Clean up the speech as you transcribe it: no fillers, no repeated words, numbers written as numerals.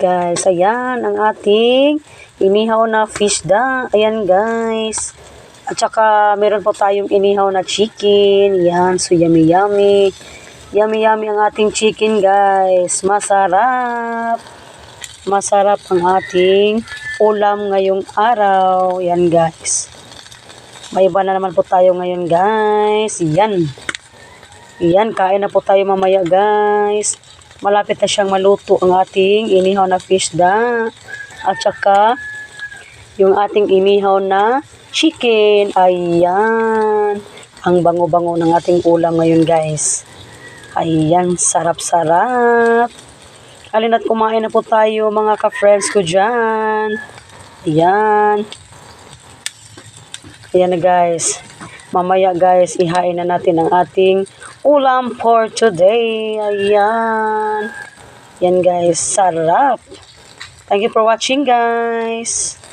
guys. Ayan, ang ating inihaw na fish da. Ayan, guys. At saka, meron po tayong inihaw na chicken. Yan, so yummy, yummy. Yummy, yummy ang ating chicken, guys. Masarap. Masarap ang ating ulam ngayong araw. Yan, guys. May iba na naman po tayo ngayon, guys. Yan. Yan, kain na po tayo mamaya, guys. Malapit na siyang maluto ang ating inihaw na fish da. At saka, yung ating inihaw na chicken. Ayan. Ang bango-bango ng ating ulam ngayon, guys. Ayan, sarap-sarap. Halina't kumain na po tayo, mga ka-friends ko dyan. Ayan. Ayan na, guys. Mamaya, guys, ihain na natin ang ating ulam for today. Ayan. Yan, guys. Sarap. Thank you for watching, guys.